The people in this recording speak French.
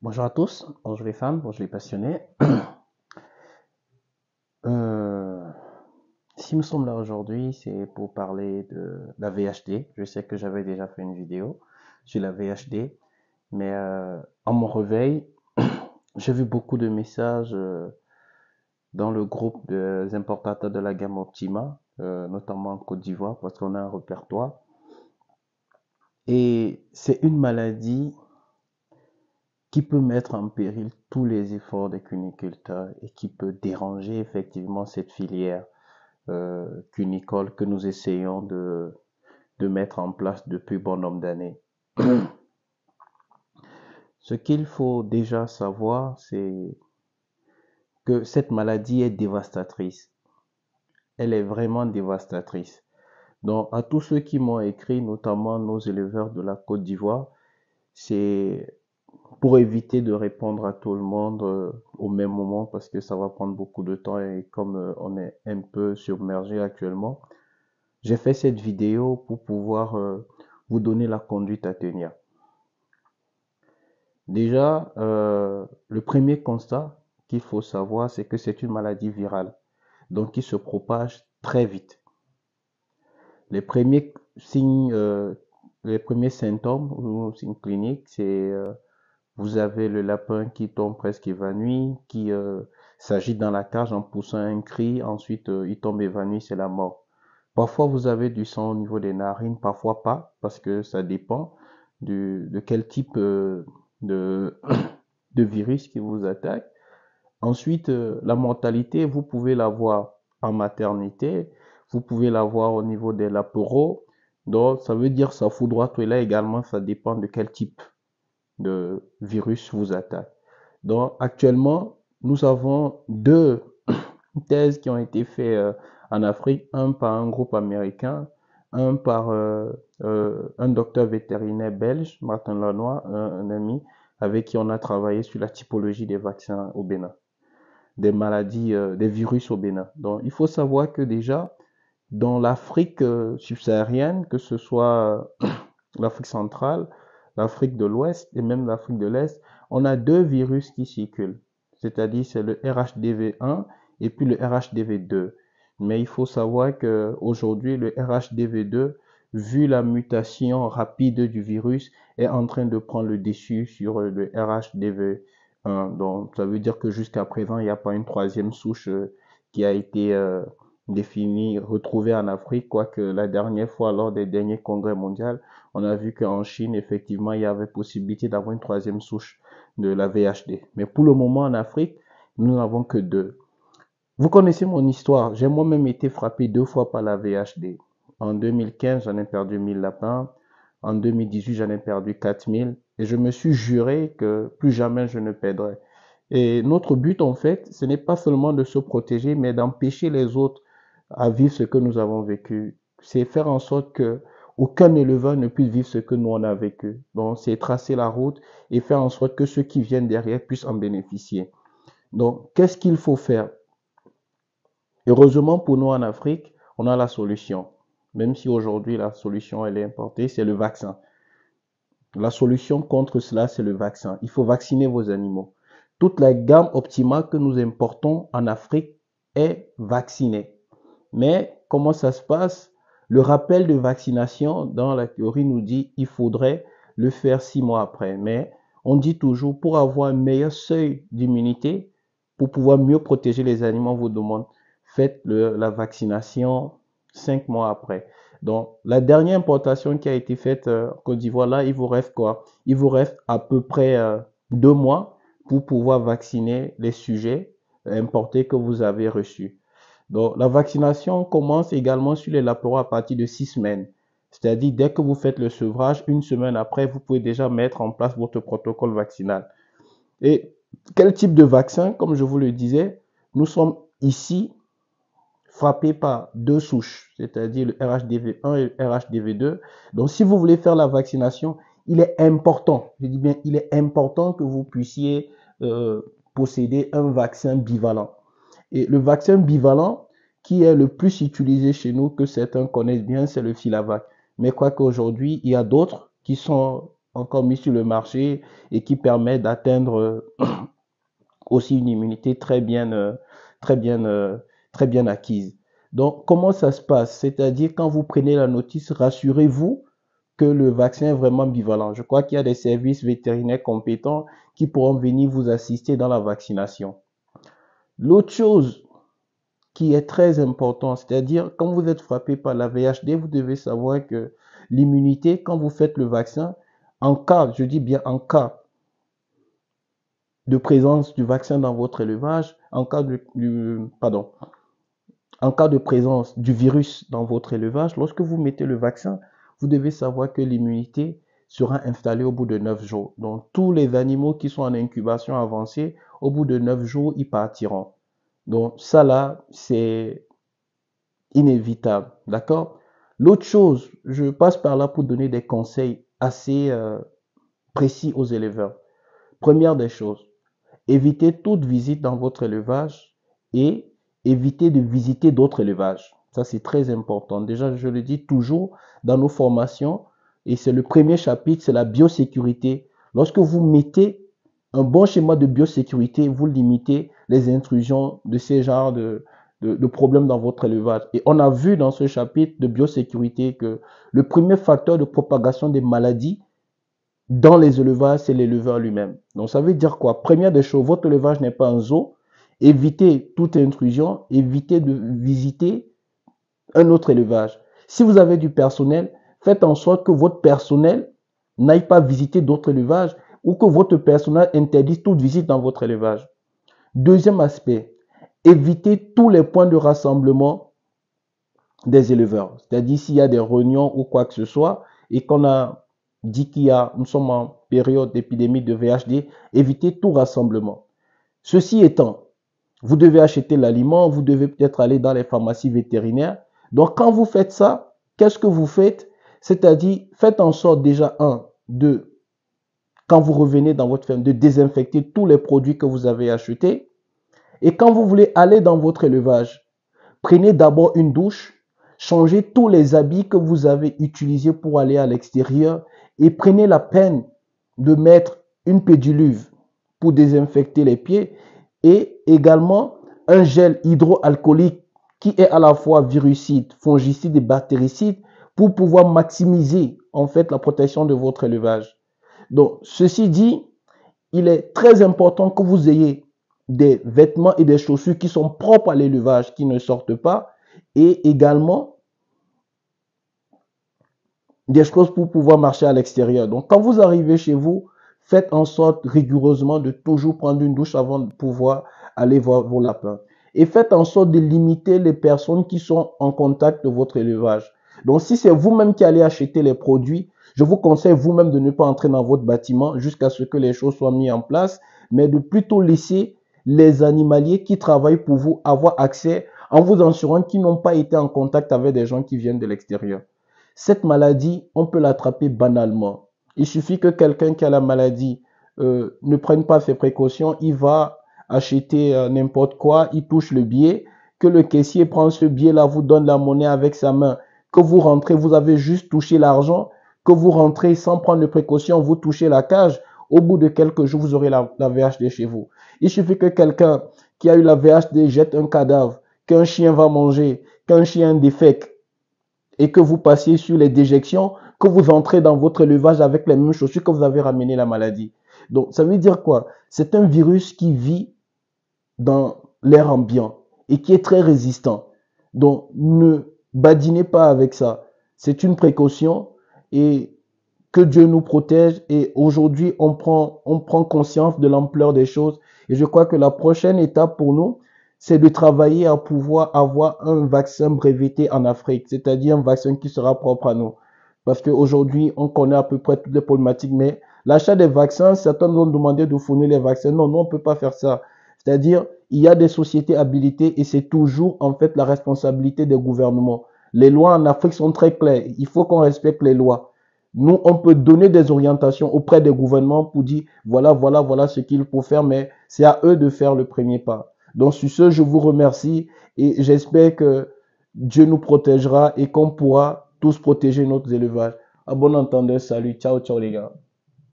Bonjour à tous, bonjour les femmes, bonjour les passionnés. Euh, si nous sommes là aujourd'hui, c'est pour parler de la VHD. Je sais que j'avais déjà fait une vidéo sur la VHD, mais en mon réveil, j'ai vu beaucoup de messages dans le groupe des importateurs de la gamme Optima, notamment en Côte d'Ivoire, parce qu'on a un répertoire. Et c'est une maladie qui peut mettre en péril tous les efforts des cuniculteurs et qui peut déranger effectivement cette filière cunicole que nous essayons de mettre en place depuis bon nombre d'années. Ce qu'il faut déjà savoir, c'est que cette maladie est dévastatrice. Elle est vraiment dévastatrice. Donc, à tous ceux qui m'ont écrit, notamment nos éleveurs de la Côte d'Ivoire, c'est pour éviter de répondre à tout le monde au même moment parce que ça va prendre beaucoup de temps et comme on est un peu submergé actuellement, j'ai fait cette vidéo pour pouvoir vous donner la conduite à tenir. Déjà, le premier constat qu'il faut savoir, c'est que c'est une maladie virale, donc qui se propage très vite. Les premiers signes, les premiers symptômes ou signes cliniques, c'est vous avez le lapin qui tombe presque évanoui, qui s'agite dans la cage en poussant un cri, ensuite il tombe évanoui, c'est la mort. Parfois vous avez du sang au niveau des narines, parfois pas, parce que ça dépend de quel type de, de virus qui vous attaque. Ensuite, la mortalité, vous pouvez l'avoir en maternité, vous pouvez l'avoir au niveau des lapereaux. Donc, ça veut dire ça foudroie. Et là également, ça dépend de quel type de virus vous attaque. Donc, actuellement, nous avons deux thèses qui ont été faites en Afrique, un par un groupe américain, un par un docteur vétérinaire belge, Martin Lanois, un ami, avec qui on a travaillé sur la typologie des vaccins au Bénin, des maladies, des virus au Bénin. Donc, il faut savoir que déjà, dans l'Afrique subsaharienne, que ce soit l'Afrique centrale, l'Afrique de l'Ouest et même l'Afrique de l'Est, on a deux virus qui circulent. C'est-à-dire, c'est le RHDV1 et puis le RHDV2. Mais il faut savoir que aujourd'hui, le RHDV2, vu la mutation rapide du virus, est en train de prendre le dessus sur le RHDV1. Donc, ça veut dire que jusqu'à présent, il n'y a pas une troisième souche qui a été définie, retrouvée en Afrique, quoique la dernière fois, lors des derniers congrès mondiaux, on a vu qu'en Chine, effectivement, il y avait possibilité d'avoir une troisième souche de la VHD. Mais pour le moment, en Afrique, nous n'avons que deux. Vous connaissez mon histoire. J'ai moi-même été frappé deux fois par la VHD. En 2015, j'en ai perdu 1000 lapins. En 2018, j'en ai perdu 4000. Et je me suis juré que plus jamais je ne perdrai. Et notre but, en fait, ce n'est pas seulement de se protéger, mais d'empêcher les autres à vivre ce que nous avons vécu. C'est faire en sorte que aucun éleveur ne puisse vivre ce que nous on a vécu. Donc, c'est tracer la route et faire en sorte que ceux qui viennent derrière puissent en bénéficier. Donc, qu'est-ce qu'il faut faire? Heureusement pour nous en Afrique, on a la solution. Même si aujourd'hui la solution elle est importée, c'est le vaccin. La solution contre cela, c'est le vaccin. Il faut vacciner vos animaux. Toute la gamme Optima que nous importons en Afrique est vaccinée. Mais comment ça se passe? Le rappel de vaccination, dans la théorie, nous dit qu'il faudrait le faire 6 mois après. Mais on dit toujours, pour avoir un meilleur seuil d'immunité, pour pouvoir mieux protéger les animaux, on vous demande, faites la vaccination 5 mois après. Donc, la dernière importation qui a été faite en Côte d'Ivoire, là, il vous reste quoi? Il vous reste à peu près 2 mois pour pouvoir vacciner les sujets importés que vous avez reçus. Donc, la vaccination commence également sur les lapereaux à partir de 6 semaines. C'est-à-dire, dès que vous faites le sevrage, une semaine après, vous pouvez déjà mettre en place votre protocole vaccinal. Et quel type de vaccin? Comme je vous le disais, nous sommes ici frappés par deux souches, c'est-à-dire le RHDV1 et le RHDV2. Donc, si vous voulez faire la vaccination, il est important, je dis bien, il est important que vous puissiez posséder un vaccin bivalent. Et le vaccin bivalent qui est le plus utilisé chez nous, que certains connaissent bien, c'est le Filavac. Mais quoi qu'aujourd'hui, il y a d'autres qui sont encore mis sur le marché et qui permet d'atteindre aussi une immunité très bien, très bien acquise. Donc, comment ça se passe? C'est-à-dire, quand vous prenez la notice, rassurez-vous que le vaccin est vraiment bivalent. Je crois qu'il y a des services vétérinaires compétents qui pourront venir vous assister dans la vaccination. L'autre chose qui est très importante, c'est-à-dire quand vous êtes frappé par la VHD, vous devez savoir que l'immunité, quand vous faites le vaccin, en cas, je dis bien en cas de présence du vaccin dans votre élevage, en cas de présence du virus dans votre élevage, lorsque vous mettez le vaccin, vous devez savoir que l'immunité sera installée au bout de 9 jours. Donc, tous les animaux qui sont en incubation avancée, au bout de 9 jours, ils partiront. Donc, ça là, c'est inévitable. D'accord? L'autre chose, je passe par là pour donner des conseils assez précis aux éleveurs. Première des choses, évitez toute visite dans votre élevage et évitez de visiter d'autres élevages. Ça, c'est très important. Déjà, je le dis toujours dans nos formations, et c'est le premier chapitre, c'est la biosécurité. Lorsque vous mettez un bon schéma de biosécurité, vous limitez les intrusions de ces genres de problèmes dans votre élevage. Et on a vu dans ce chapitre de biosécurité que le premier facteur de propagation des maladies dans les élevages, c'est l'éleveur lui-même. Donc, ça veut dire quoi? Première des choses, votre élevage n'est pas un zoo. Évitez toute intrusion, évitez de visiter un autre élevage. Si vous avez du personnel, faites en sorte que votre personnel n'aille pas visiter d'autres élevages ou que votre personnel interdise toute visite dans votre élevage. Deuxième aspect, évitez tous les points de rassemblement des éleveurs. C'est-à-dire s'il y a des réunions ou quoi que ce soit et qu'on a dit nous sommes en période d'épidémie de VHD, évitez tout rassemblement. Ceci étant, vous devez acheter l'aliment, vous devez peut-être aller dans les pharmacies vétérinaires. Donc, quand vous faites ça, qu'est-ce que vous faites? C'est-à-dire, faites en sorte déjà, quand vous revenez dans votre ferme, de désinfecter tous les produits que vous avez achetés. Et quand vous voulez aller dans votre élevage, prenez d'abord une douche, changez tous les habits que vous avez utilisés pour aller à l'extérieur et prenez la peine de mettre une pédiluve pour désinfecter les pieds et également un gel hydroalcoolique qui est à la fois virucide, fongicide et bactéricide pour pouvoir maximiser en fait la protection de votre élevage. Donc, ceci dit, il est très important que vous ayez des vêtements et des chaussures qui sont propres à l'élevage, qui ne sortent pas, et également des choses pour pouvoir marcher à l'extérieur. Donc, quand vous arrivez chez vous, faites en sorte rigoureusement de toujours prendre une douche avant de pouvoir aller voir vos lapins. Et faites en sorte de limiter les personnes qui sont en contact de votre élevage. Donc, si c'est vous-même qui allez acheter les produits, je vous conseille vous-même de ne pas entrer dans votre bâtiment jusqu'à ce que les choses soient mises en place, mais de plutôt laisser les animaliers qui travaillent pour vous avoir accès en vous assurant qu'ils n'ont pas été en contact avec des gens qui viennent de l'extérieur. Cette maladie, on peut l'attraper banalement. Il suffit que quelqu'un qui a la maladie ne prenne pas ses précautions, il va acheter n'importe quoi, il touche le billet, que le caissier prend ce billet-là, vous donne la monnaie avec sa main, que vous rentrez, vous avez juste touché l'argent, que vous rentrez sans prendre de précautions, vous touchez la cage, au bout de quelques jours, vous aurez la VHD chez vous. Il suffit que quelqu'un qui a eu la VHD jette un cadavre, qu'un chien va manger, qu'un chien défèque, et que vous passiez sur les déjections, que vous entrez dans votre élevage avec les mêmes chaussures que vous avez ramené la maladie. Donc, ça veut dire quoi? C'est un virus qui vit dans l'air ambiant et qui est très résistant. Donc, ne badinez pas avec ça. C'est une précaution et que Dieu nous protège. Et aujourd'hui, on prend conscience de l'ampleur des choses. Et je crois que la prochaine étape pour nous, c'est de travailler à pouvoir avoir un vaccin breveté en Afrique, c'est-à-dire un vaccin qui sera propre à nous. Parce qu'aujourd'hui, on connaît à peu près toutes les problématiques, mais l'achat des vaccins, certains nous ont demandé de fournir les vaccins. Non, on ne peut pas faire ça. C'est-à-dire, il y a des sociétés habilitées et c'est toujours en fait la responsabilité des gouvernements. Les lois en Afrique sont très claires. Il faut qu'on respecte les lois. Nous, on peut donner des orientations auprès des gouvernements pour dire voilà ce qu'il faut faire, mais c'est à eux de faire le premier pas. Donc, sur ce, je vous remercie et j'espère que Dieu nous protégera et qu'on pourra tous protéger notre élevage. À bon entendeur, salut, ciao, ciao les gars.